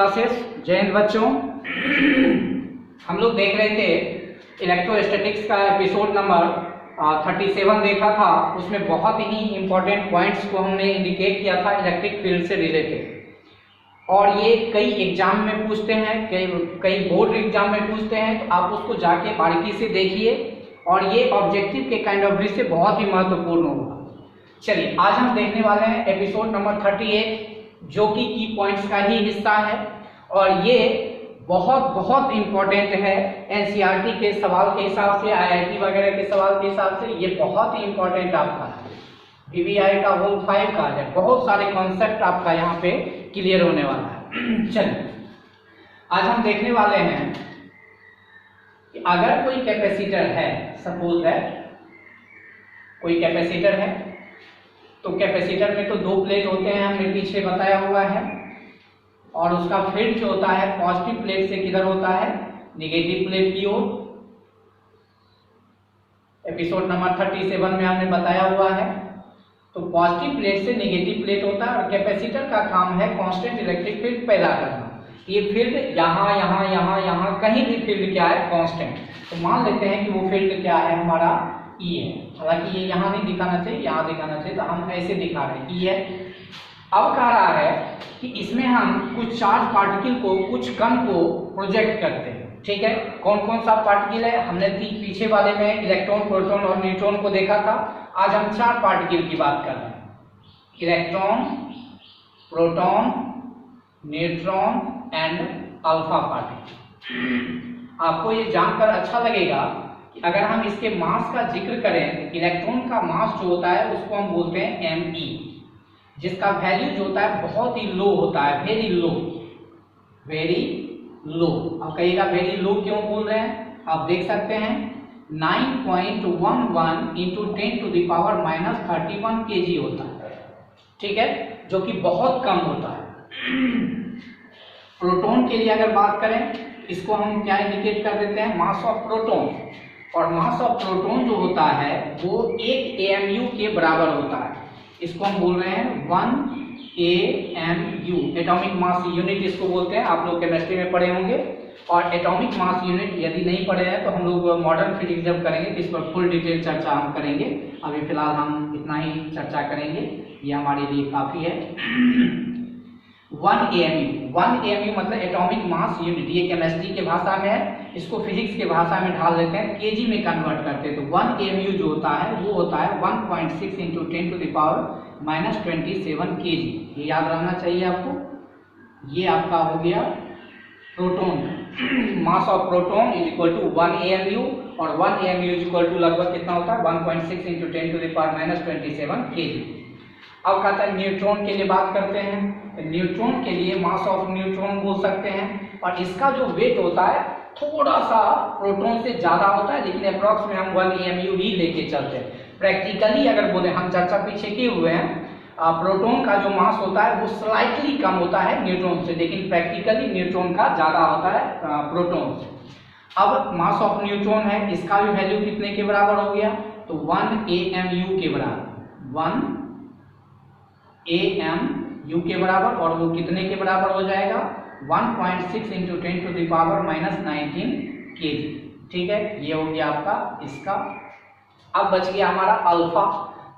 Classes. जय हिंद बच्चों। हम लोग देख रहे थे इलेक्ट्रोस्टैटिक्स का एपिसोड नंबर 37 देखा था। उसमें बहुत ही इंपॉर्टेंट पॉइंट्स को हमने इंडिकेट किया था इलेक्ट्रिक फील्ड से रिलेटेड, और ये कई एग्जाम में पूछते हैं, कई बोर्ड एग्जाम में पूछते हैं, तो आप उसको जाके बारीकी से देखिए और ये ऑब्जेक्टिव के काइंड ऑफ व्यू से बहुत ही महत्वपूर्ण होगा। चलिए आज हम देखने वाले हैं एपिसोड नंबर 38, जो कि की पॉइंट्स का ही हिस्सा है, और ये बहुत इंपॉर्टेंट है एनसीईआरटी के सवाल के हिसाब से, आईआईटी वगैरह के सवाल के हिसाब से ये बहुत ही इंपॉर्टेंट आपका है। पीवीआई का होल 5 का है, बहुत सारे कॉन्सेप्ट आपका यहाँ पे क्लियर होने वाला है। चलिए आज हम देखने वाले हैं कि अगर कोई कैपेसिटर है, सपोज दैट कोई कैपेसिटर है, तो कैपेसिटर में तो दो प्लेट होते हैं, हमने पीछे बताया हुआ है, और उसका फील्ड जो होता है पॉजिटिव प्लेट से किधर होता है, नेगेटिव प्लेट की ओर। एपिसोड नंबर 37 में हमने बताया हुआ है। तो पॉजिटिव प्लेट से नेगेटिव प्लेट होता है, और कैपेसिटर का काम है कांस्टेंट इलेक्ट्रिक फील्ड पैदा करना। ये फील्ड यहाँ यहाँ यहाँ यहाँ कहीं भी फील्ड क्या है, कांस्टेंट। तो मान लेते हैं कि वो फील्ड क्या है, हमारा ई है। हालांकि ये यहाँ नहीं दिखाना चाहिए, यहाँ दिखाना चाहिए, तो हम ऐसे दिखा रहे हैं ई है। अब कह रहा है कि इसमें हम कुछ चार्ज पार्टिकल को, कुछ कण को प्रोजेक्ट करते हैं। ठीक है, कौन कौन सा पार्टिकल है, हमने पीछे वाले में इलेक्ट्रॉन, प्रोटॉन और न्यूट्रॉन को देखा था। आज हम 4 पार्टिकल की बात कर रहे हैं, electron, proton, neutron and alpha particle. आपको ये जानकर अच्छा लगेगा कि अगर हम इसके मास का जिक्र करें, इलेक्ट्रॉन का मास जो होता है उसको हम बोलते हैं me, जिसका वैल्यू जो होता है बहुत ही लो होता है, वेरी लो, वेरी लो। अब कहिएगा वेरी लो क्यों बोल रहे हैं, आप देख सकते हैं 9.11 इंटू 10⁻³ kg होता है। ठीक है, जो कि बहुत कम होता है। प्रोटॉन के लिए अगर बात करें, इसको हम क्या इंडिकेट कर देते हैं, मास ऑफ प्रोटॉन, और मास ऑफ प्रोटॉन जो होता है वो 1 AMU के बराबर होता है। इसको हम बोल रहे हैं 1 AMU, एटॉमिक मास यूनिट इसको बोलते हैं। आप लोग केमिस्ट्री में पढ़े होंगे, और एटॉमिक मास यूनिट यदि नहीं पढ़े हैं तो हम लोग मॉडर्न फिजिक्स जब करेंगे तो इस पर फुल डिटेल चर्चा हम करेंगे। अभी फिलहाल हम इतना ही चर्चा करेंगे, ये हमारे लिए काफ़ी है। 1 AMU मतलब एटॉमिक मास यूनिट, ये केमिस्ट्री के भाषा में है, इसको फिजिक्स के भाषा में ढाल लेते हैं, केजी में कन्वर्ट करते हैं। तो 1 AMU जो होता है वो होता है 1.6 इंटू 10⁻⁻27 kg। ये याद रहना चाहिए आपको। ये आपका हो गया proton, mass of proton is equal to 1 AMU, और 1 AMU इज इक्वल टू लगभग कितना होता है, 1.6 इंटू 10⁻⁻27 kg। अब कहता है न्यूट्रॉन के लिए बात करते हैं। न्यूट्रॉन के लिए मास ऑफ न्यूट्रॉन बोल सकते हैं, और इसका जो वेट होता है थोड़ा सा प्रोटॉन से ज्यादा होता है, लेकिन अप्रॉक्स में हम 1 AMU ही लेके चलते हैं। प्रैक्टिकली अगर बोले, हम चर्चा पीछे किए हुए हैं, प्रोटॉन का जो मास होता है वो स्लाइटली कम होता है न्यूट्रॉन से, लेकिन प्रैक्टिकली न्यूट्रॉन का ज्यादा होता है प्रोटॉन से। अब मास ऑफ न्यूट्रॉन है, इसका भी वैल्यू कितने के बराबर हो गया, तो 1 AMU के बराबर, 1 AMU के बराबर, और वो कितने के बराबर हो जाएगा, 1.6 इंटू 10⁻⁻19 kg। ठीक है, ये हो गया आपका इसका। अब बच गया हमारा अल्फा।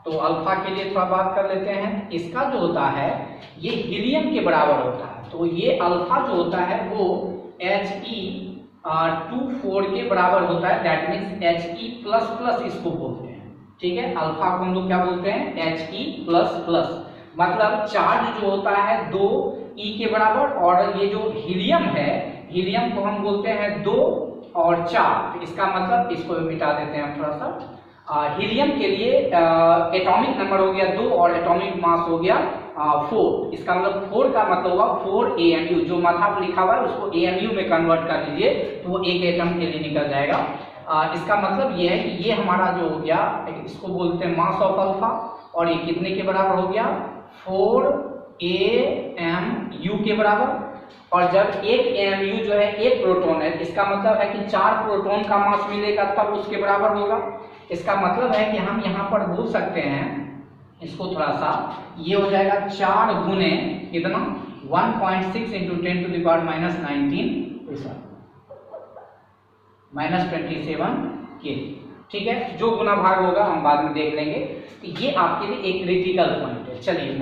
तो अल्फा के लिए थोड़ा बात कर लेते हैं। इसका जो होता है ये हीलियम के बराबर होता है। तो ये अल्फा जो होता है वो He24 के बराबर होता है, दैट मीन्स He++ इसको बोलते हैं। ठीक है, अल्फा को हम लोग क्या बोलते हैं, He++, मतलब चार्ज जो होता है 2E के बराबर, और ये जो हीलियम है, हीलियम को हम बोलते हैं 2 और 4। तो इसका मतलब, इसको मिटा देते हैं हम थोड़ा सा। हीलियम के लिए एटॉमिक नंबर हो गया 2 और एटॉमिक मास हो गया 4। इसका मतलब 4 का मतलब हुआ 4 AMU, जो माथा पर लिखा हुआ है उसको AMU में कन्वर्ट कर लीजिए तो वो एक एटम के लिए निकल जाएगा। इसका मतलब ये है कि ये हमारा जो हो गया, इसको बोलते हैं मास ऑफ अल्फा, और ये कितने के बराबर हो गया, 4 AMU के बराबर। और जब एक AMU जो है एक प्रोटॉन है, इसका मतलब है कि 4 प्रोटॉन का मास मिलेगा तब उसके बराबर होगा। इसका मतलब है कि हम यहाँ पर बोल सकते हैं, इसको थोड़ा सा, ये हो जाएगा 4 गुने कितना, 1.6 into 10 to the power minus 19 ऐसा माइनस 27 के। ठीक है, जो गुना भाग होगा हम बाद में देख लेंगे। तो ये आपके लिए एक क्रिटिकल पॉइंट है। चलिए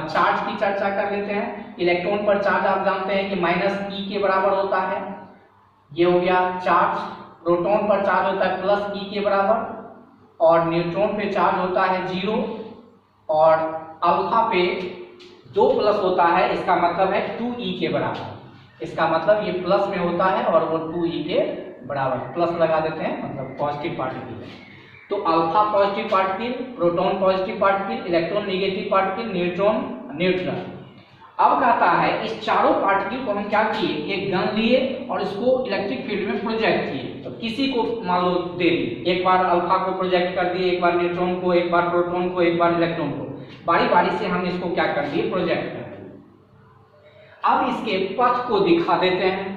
चार्ज की चर्चा कर लेते हैं। इलेक्ट्रॉन पर चार्ज आप जानते हैं कि माइनस ई के बराबर होता है, ये हो गया चार्ज। प्रोटॉन पर चार्ज होता है प्लस ई के बराबर, और न्यूट्रॉन पे चार्ज होता है 0, और अल्फा पे 2 प्लस होता है, इसका मतलब है 2e के बराबर। इसका मतलब ये प्लस में होता है और वो 2e के बराबर, प्लस लगा देते हैं मतलब पॉजिटिव पार्टिकल है। तो alpha positive particle, proton positive particle, electron negative particle, neutron neutral. अब कहता है इस चारों पार्टिकल को हम क्या किए, एक गन लिए और इसको इलेक्ट्रिक फील्ड में प्रोजेक्ट किए। तो किसी को मान लो दे दिए, एक बार अल्फा को प्रोजेक्ट कर दिए, एक बार न्यूट्रॉन को, एक बार प्रोटॉन को, एक बार इलेक्ट्रॉन को, बारी बारी से हम इसको क्या कर दिए, प्रोजेक्ट कर दिए। अब इसके पथ को दिखा देते हैं।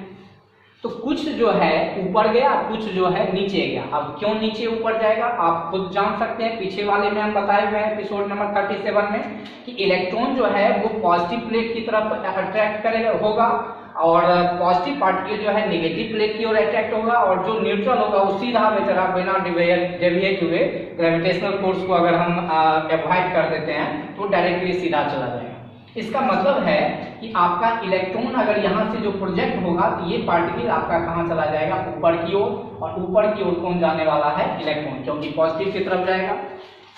तो कुछ जो है ऊपर गया, कुछ जो है नीचे गया। अब क्यों नीचे ऊपर जाएगा आप खुद जान सकते हैं। पीछे वाले में हम बताए हुए हैं एपिसोड नंबर 37 में कि इलेक्ट्रॉन जो है वो पॉजिटिव प्लेट की तरफ अट्रैक्ट करेगा होगा, और पॉजिटिव पार्टिकल जो है नेगेटिव प्लेट की ओर अट्रैक्ट होगा, और जो न्यूट्रल होगा वो सीधा बेचारा बिना डेविएट हुए ग्रेविटेशनल फोर्स को अगर हम अवॉइड कर देते हैं तो डायरेक्टली सीधा चला जाएगा। इसका मतलब है कि आपका इलेक्ट्रॉन अगर यहाँ से जो प्रोजेक्ट होगा तो ये पार्टिकल आपका कहाँ चला जाएगा, ऊपर की ओर। और ऊपर की ओर कौन जाने वाला है, इलेक्ट्रॉन, क्योंकि पॉजिटिव की तरफ जाएगा।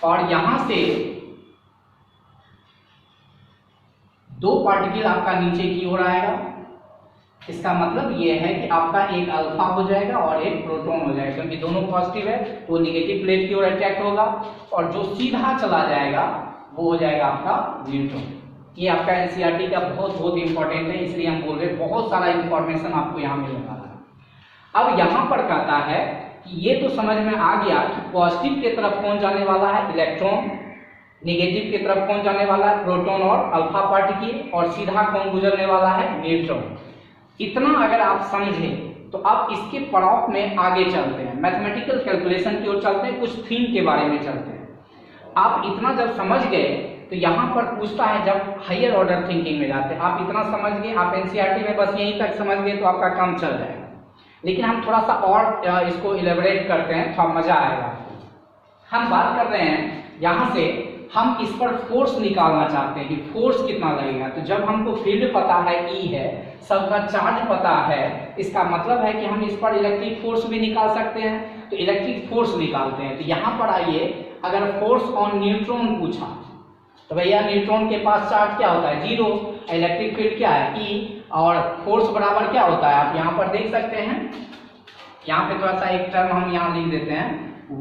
और यहाँ से 2 पार्टिकल आपका नीचे की ओर आएगा। इसका मतलब ये है कि आपका एक अल्फा हो जाएगा और एक प्रोटॉन हो जाएगा, क्योंकि दोनों पॉजिटिव है तो नेगेटिव प्लेट की ओर अट्रैक्ट होगा, और जो सीधा चला जाएगा वो हो जाएगा आपका न्यूट्रॉन। ये आपका एनसीईआरटी का बहुत इंपॉर्टेंट है, इसलिए हम बोल रहे हैं बहुत सारा इंफॉर्मेशन आपको यहाँ मिलने वाला है। अब यहाँ पर कहता है कि ये तो समझ में आ गया कि पॉजिटिव की तरफ कौन जाने वाला है, इलेक्ट्रॉन, नेगेटिव की तरफ कौन जाने वाला है, प्रोटॉन और अल्फा पार्टिकल, और सीधा कौन गुजरने वाला है, न्यूट्रॉन। इतना अगर आप समझे तो आप इसके पड़ाव में आगे चलते हैं, मैथमेटिकल कैलकुलेशन की ओर चलते हैं, कुछ थीम के बारे में चलते हैं। आप इतना जब समझ गए तो यहाँ पर पूछता है, जब हायर ऑर्डर थिंकिंग में जाते हैं, आप इतना समझ गए, आप एनसीईआरटी में बस यहीं तक समझ गए तो आपका काम चल जाएगा। लेकिन हम थोड़ा सा और इसको इलेबोरेट करते हैं, थोड़ा मजा आएगा। हम बात कर रहे हैं यहाँ से, हम इस पर फोर्स निकालना चाहते हैं कि फोर्स कितना लगेगा। तो जब हमको फील्ड पता है, ई है, सबका चार्ज पता है, इसका मतलब है कि हम इस पर इलेक्ट्रिक फोर्स भी निकाल सकते हैं। तो इलेक्ट्रिक फोर्स निकालते हैं। तो यहाँ पर आइए, अगर फोर्स ऑन न्यूट्रॉन पूछा तो भैया न्यूट्रॉन के पास चार्ज क्या होता है, 0, इलेक्ट्रिक फील्ड क्या है, ई, और फोर्स बराबर क्या होता है आप यहाँ पर देख सकते हैं। यहाँ पे थोड़ा सा एक टर्म हम यहाँ लिख देते हैं,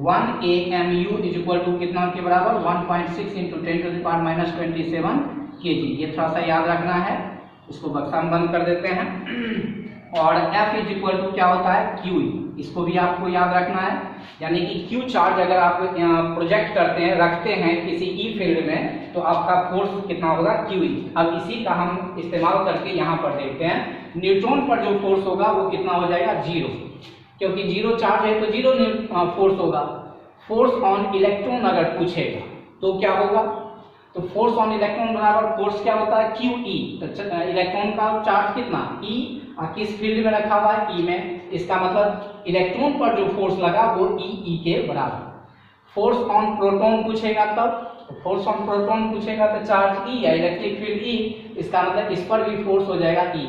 1 AMU इज इक्वल टू कितना के बराबर, 1.6 into 10 to the power minus 27 kg। ये थोड़ा सा याद रखना है, इसको बक्सा में बंद कर देते हैं। और F इज इक्वल टू क्या होता है, QE, इसको भी आपको याद रखना है। यानी कि Q चार्ज अगर आप प्रोजेक्ट करते हैं, रखते हैं किसी E फील्ड में, तो आपका फोर्स कितना होगा, QE। अब इसी का हम इस्तेमाल करके यहाँ पर देखते हैं, न्यूट्रॉन पर जो फोर्स होगा वो कितना हो जाएगा, 0, क्योंकि 0 चार्ज है तो 0 फोर्स होगा। फोर्स ऑन इलेक्ट्रॉन अगर पूछेगा तो क्या होगा, तो फोर्स ऑन इलेक्ट्रॉन बराबर फोर्स क्या होता है, QE। तो इलेक्ट्रॉन का चार्ज कितना, E, और किस फील्ड में रखा हुआ है, E में। इसका मतलब इलेक्ट्रॉन पर जो फोर्स लगा वो E के बराबर। फोर्स ऑन प्रोटॉन पूछेगा तब, फोर्स ऑन प्रोटॉन पूछेगा तो चार्ज E या इलेक्ट्रिक फील्ड E, इसका मतलब इस पर भी फोर्स हो जाएगा E।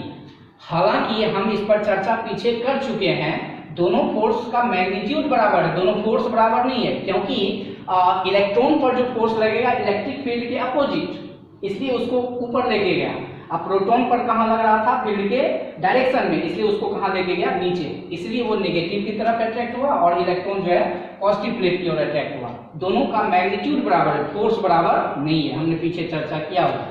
हालांकि हम इस पर चर्चा पीछे कर चुके हैं, दोनों फोर्स का मैग्नीट्यूड बराबर है, दोनों फोर्स बराबर नहीं है, क्योंकि इलेक्ट्रॉन पर जो फोर्स लगेगा इलेक्ट्रिक फील्ड के अपोजिट, इसलिए उसको ऊपर लेके गया। अब प्रोटॉन पर कहाँ लग रहा था, फील्ड के डायरेक्शन में, इसलिए उसको कहाँ लेके गया, नीचे, इसलिए वो नेगेटिव की तरफ अट्रैक्ट हुआ और इलेक्ट्रॉन जो है पॉजिटिव प्लेट की ओर अट्रैक्ट हुआ। दोनों का मैग्नीट्यूड बराबर है, फोर्स बराबर नहीं है, हमने पीछे चर्चा किया हुआ।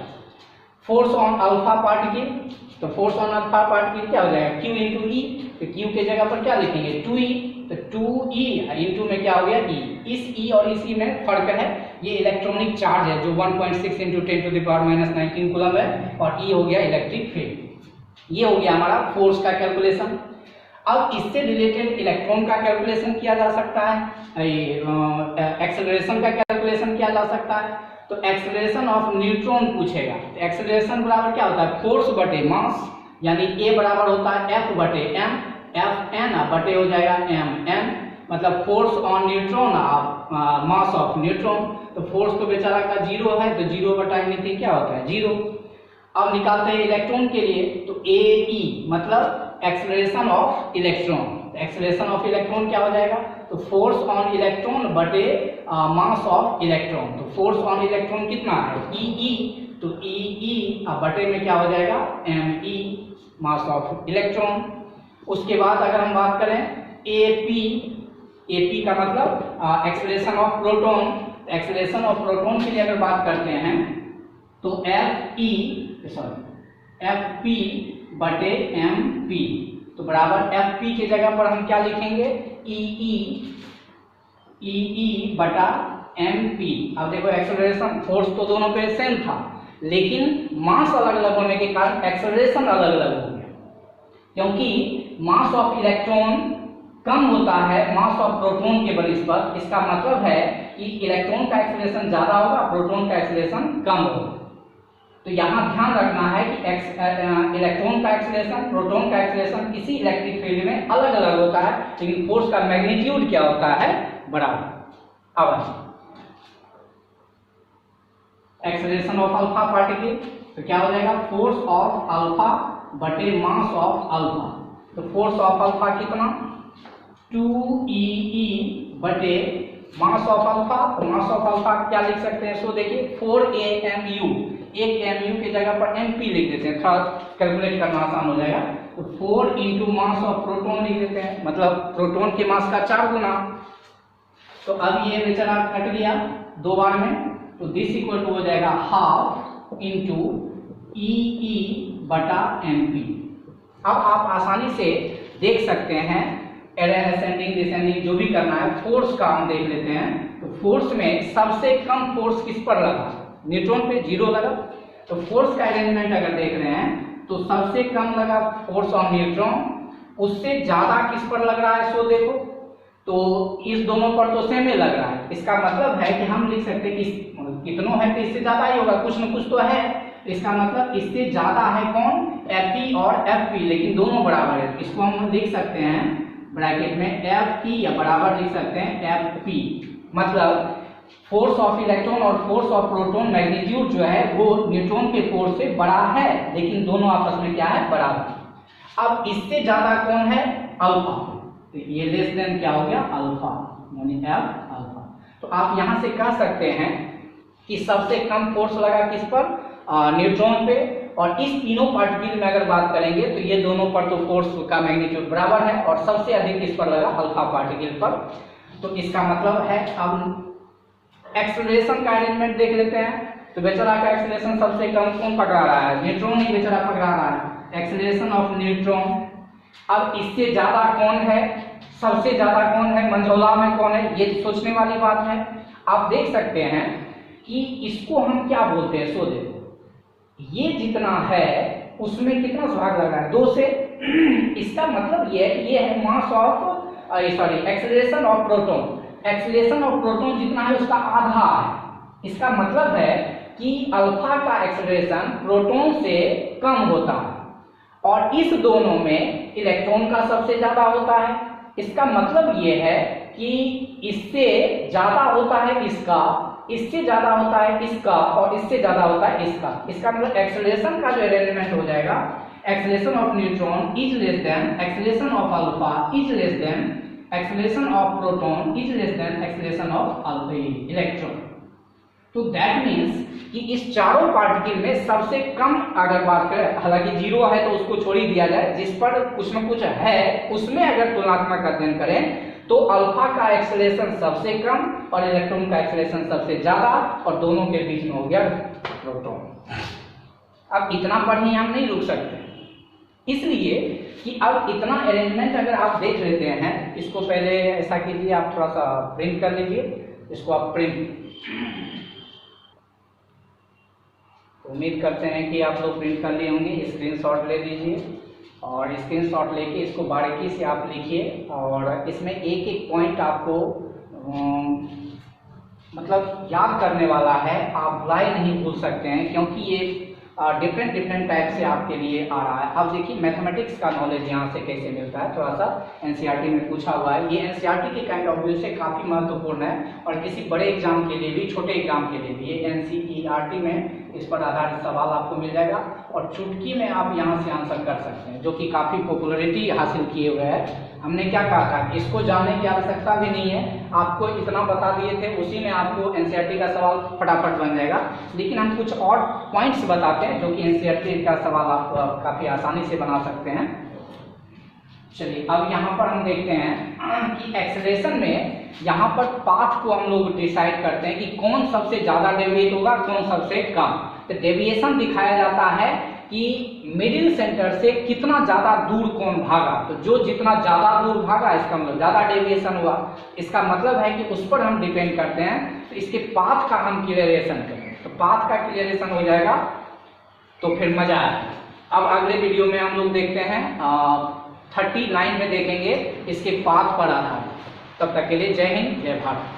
फोर्स ऑन अल्फा पार्टिकल, तो फोर्स ऑन अल्फा पार्टिकल क्या हो जाएगा, Q इंटू E। तो Q के जगह पर क्या लिखेंगे, 2E, तो 2E इंटू में क्या हो गया, E। इस E और इसी में फर्क है, ये इलेक्ट्रॉनिक चार्ज है जो 1.6 into 10 to the power minus 19 coulomb है, और E हो गया इलेक्ट्रिक फील्ड। ये हो गया हमारा फोर्स का कैलकुलेशन। अब इससे रिलेटेड इलेक्ट्रॉन का कैलकुलेशन किया जा सकता है, एक्सेलरेशन का कैलकुलेशन किया जा सकता है। तो एक्सेलरेशन ऑफ न्यूट्रॉन पूछेगा। तो एक्सेलरेशन बराबर क्या होता है, फोर्स बटे मास, यानी ए बराबर होता है एफ बटे एम, एफ एन बटे हो जाएगा एम एन, मतलब force on neutron mass of neutron. तो फोर्स तो बेचारा का जीरो है, तो जीरो बटा एनीथिंग क्या होता है, जीरो। अब निकालते हैं इलेक्ट्रॉन के लिए, तो ए ई मतलब acceleration of electron. Acceleration of electron क्या हो जाएगा, तो फोर्स ऑन इलेक्ट्रॉन बटे मास ऑफ इलेक्ट्रॉन। तो फोर्स ऑन इलेक्ट्रॉन कितना है, ई, तो ई बटे में क्या हो जाएगा, M E, mass of electron. उसके बाद अगर हम बात करें एपी का मतलब acceleration of proton. Acceleration of proton के लिए अगर बात करते हैं तो एफ पी बटे एम पी, तो बराबर एफ पी की जगह पर हम क्या लिखेंगे, ई बटा एम पी। अब देखो एक्सेलरेशन, फोर्स तो दोनों पे सेम था, लेकिन मास अलग अलग होने के कारण एक्सेलरेशन अलग अलग हो गया, क्योंकि मास ऑफ इलेक्ट्रॉन कम होता है मास ऑफ प्रोटॉन के बनिस्बत। इसका मतलब है कि इलेक्ट्रॉन का एक्सेलरेशन ज्यादा होगा, प्रोटॉन का एक्सेलरेशन कम होगा। तो यहाँ ध्यान रखना है कि इलेक्ट्रॉन का एक्सेलरेशन, प्रोटॉन का एक्सेलरेशन किसी इलेक्ट्रिक फील्ड में अलग अलग होता है, लेकिन फोर्स का मैग्नीट्यूड क्या होता है, बराबर। अब एक्सेलरेशन ऑफ अल्फा पार्टिकल, तो क्या हो जाएगा, फोर्स ऑफ अल्फा बटे मास ऑफ अल्फा। तो फोर्स ऑफ अल्फा कितना, 2e बटे मास ऑफ अल्फा। तो मास ऑफ अल्फा क्या लिख सकते हैं, सो देखिए 4amu, एक mu की जगह पर mp लिख देते हैं, थोड़ा कैलकुलेट करना आसान हो जाएगा। तो 4 इंटू मास ऑफ प्रोटॉन लिख देते हैं, मतलब प्रोटॉन के मास का 4 गुना। तो अब ये बेचारा कट गया 2 बार में, तो दिस इक्वल टू हो जाएगा हाफ इंटू ई बटा mp। अब आप आसानी से देख सकते हैं, असेंडिंग डिसेंडिंग जो भी करना है, फोर्स का हम देख लेते हैं। तो फोर्स में सबसे कम फोर्स किस पर लगा, न्यूट्रॉन पे 0 लगा। तो फोर्स का अरेंजमेंट अगर देख रहे हैं तो सबसे कम लगा फोर्स ऑन न्यूट्रॉन, उससे ज्यादा किस पर लग रहा है, सो देखो तो इस दोनों पर तो सेम ही लग रहा है। इसका मतलब है कि हम लिख सकते हैं कि कितनों है तो इससे ज्यादा ही होगा, कुछ न कुछ तो है। इसका मतलब इससे ज्यादा है कौन, Fe और Fp, लेकिन दोनों बराबर है। इसको हम लिख सकते हैं ब्रैकेट में Fe या बराबर लिख सकते हैं Fp, मतलब फोर्स ऑफ इलेक्ट्रॉन और फोर्स ऑफ प्रोटॉन मैग्नीट्यूड जो है वो न्यूट्रॉन के फोर्स से बड़ा है, लेकिन दोनों आपस में क्या है, बराबर। अब इससे ज्यादा कौन है, अल्फा, तो ये लेस देन क्या हो गया, अल्फा, यानी F अल्फा। तो आप यहां से कह सकते हैं कि सबसे कम फोर्स लगा किस पर, न्यूट्रॉन पे। और इस तीनों पार्टिकल में अगर बात करेंगे तो ये दोनों पर तो फोर्स का मैग्नीट्यूड बराबर है, और सबसे अधिक किस पर लगा, अल्फा पार्टिकल पर। तो इसका मतलब है, अब एक्सेलरेशन का अरेंजमेंट देख लेते हैं। तो बेचारा का एक्सेलरेशन सबसे कम कौन पकड़ा रहा है, न्यूट्रॉन ही बेचारा पकड़ा रहा है, एक्सेलरेशन ऑफ न्यूट्रॉन। अब इससे ज्यादा कौन है, सबसे ज्यादा कौन है, मंझौला में कौन है, ये सोचने वाली बात है। आप देख सकते हैं कि इसको हम क्या बोलते हैं, सो देखो ये जितना है उसमें कितना भाग लग रहा है, 2 से। इसका मतलब ये है कि ये है mass of acceleration of proton. Acceleration of proton जितना है उसका आधा है। इसका मतलब है कि अल्फा का एक्सेलरेशन प्रोटॉन से कम होता है, और इस दोनों में इलेक्ट्रॉन का सबसे ज्यादा होता है। इसका मतलब ये है कि इससे ज्यादा होता है इसका, इससे ज्यादा होता है इसका, और इससे ज्यादा होता है इसका। इसका मतलब एक्सेलरेशन का जो अरेंजमेंट हो जाएगा, acceleration of neutron is less than acceleration of alpha is less than acceleration of proton is less than acceleration of electron. तो दैट मीन्स कि इस चारों पार्टिकल में सबसे कम अगर बात करें, हालांकि 0 है तो उसको छोड़ ही दिया जाए, जिस पर कुछ न कुछ है उसमें अगर तुलनात्मक अध्ययन करें तो अल्फा का एक्सेलरेशन सबसे कम और इलेक्ट्रॉन का एक्सेलरेशन सबसे ज्यादा, और दोनों के बीच में हो गया प्रोटॉन। अब इतना पर ही हम नहीं रुक सकते, इसलिए कि अब इतना अरेंजमेंट अगर आप देख लेते हैं, इसको पहले ऐसा कीजिए, आप थोड़ा सा प्रिंट कर लीजिए, इसको आप प्रिंट, उम्मीद करते हैं कि आप लोग प्रिंट कर लिए होंगे। स्क्रीनशॉट ले लीजिए, और स्क्रीनशॉट लेके इसको बारीकी से आप लिखिए, और इसमें एक एक पॉइंट आपको मतलब याद करने वाला है, आप भुलाई नहीं भूल सकते हैं, क्योंकि ये डिफरेंट टाइप से आपके लिए आ रहा है। अब देखिए मैथमेटिक्स का नॉलेज यहाँ से कैसे मिलता है, थोड़ा सा एनसीईआरटी में पूछा हुआ है। ये एनसीईआरटी के काइंड ऑफ व्यू से काफ़ी महत्वपूर्ण है और किसी बड़े एग्जाम के लिए भी, छोटे एग्जाम के लिए भी ये एनसीईआरटी में इस पर आधारित सवाल आपको मिल जाएगा और चुटकी में आप यहाँ से आंसर कर सकते हैं, जो कि काफ़ी पॉपुलैरिटी हासिल किए हुए है। हमने क्या कहा था, इसको जानने की आवश्यकता भी नहीं है, आपको इतना बता दिए थे, उसी में आपको एनसीईआरटी का सवाल फटाफट बन जाएगा। लेकिन हम कुछ और पॉइंट्स बताते हैं जो कि एनसीईआरटी का सवाल आप काफ़ी आसानी से बना सकते हैं। चलिए अब यहाँ पर हम देखते हैं कि एक्सेलरेशन में यहाँ पर पाथ को हम लोग डिसाइड करते हैं कि कौन सबसे ज़्यादा डेविएट होगा, कौन सबसे कम। तो डेविएशन दिखाया जाता है कि मिडिल सेंटर से कितना ज़्यादा दूर कौन भागा, तो जो जितना ज़्यादा दूर भागा इसका मतलब ज़्यादा डेविएशन हुआ। इसका मतलब है कि उस पर हम डिपेंड करते हैं, तो इसके पाथ का हम क्लियरेशन करें, तो पाथ का क्लियरेशन हो जाएगा तो फिर मजा आए। अब अगले वीडियो में हम लोग देखते हैं 39 में देखेंगे इसके पाथ पर आधारित। तब तक के लिए जय हिंद, जय भारत।